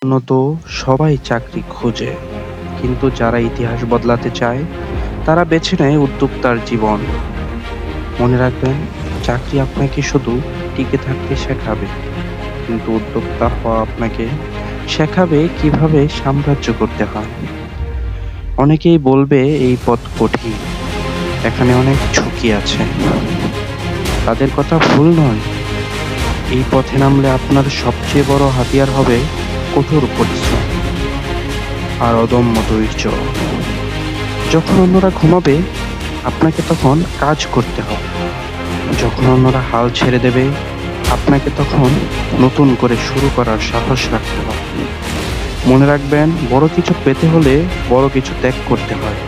উন্নত সবাই চাকরি খোঁজে, কিন্তু যারা ইতিহাস বদলাতে চায় তারা বেছে নেয় উদ্যোক্তার জীবন। মনে রাখবেন, চাকরি আপনাকে শুধু টিকে থাকতে শেখাবে, কিন্তু উদ্যোক্তা হওয়া আপনাকে শেখাবে কিভাবে সাম্রাজ্য করতে হয়। অনেকেই বলবে এই পথ কঠিন, এখানে অনেক ঝুঁকি আছে। তাদের কথা ভুল নয়। এই পথে নামলে আপনার সবচেয়ে বড় হাতিয়ার হবে কঠোর পরিশ্রম আর অদম্য ধৈর্য। যখন অন্যরা ঘুমাবে, আপনাকে তখন কাজ করতে হবে। যখন অন্যরা হাল ছেড়ে দেবে, আপনাকে তখন নতুন করে শুরু করার সাহস রাখতে হবে। মনে রাখবেন, বড় কিছু পেতে হলে বড় কিছু ত্যাগ করতে হয়।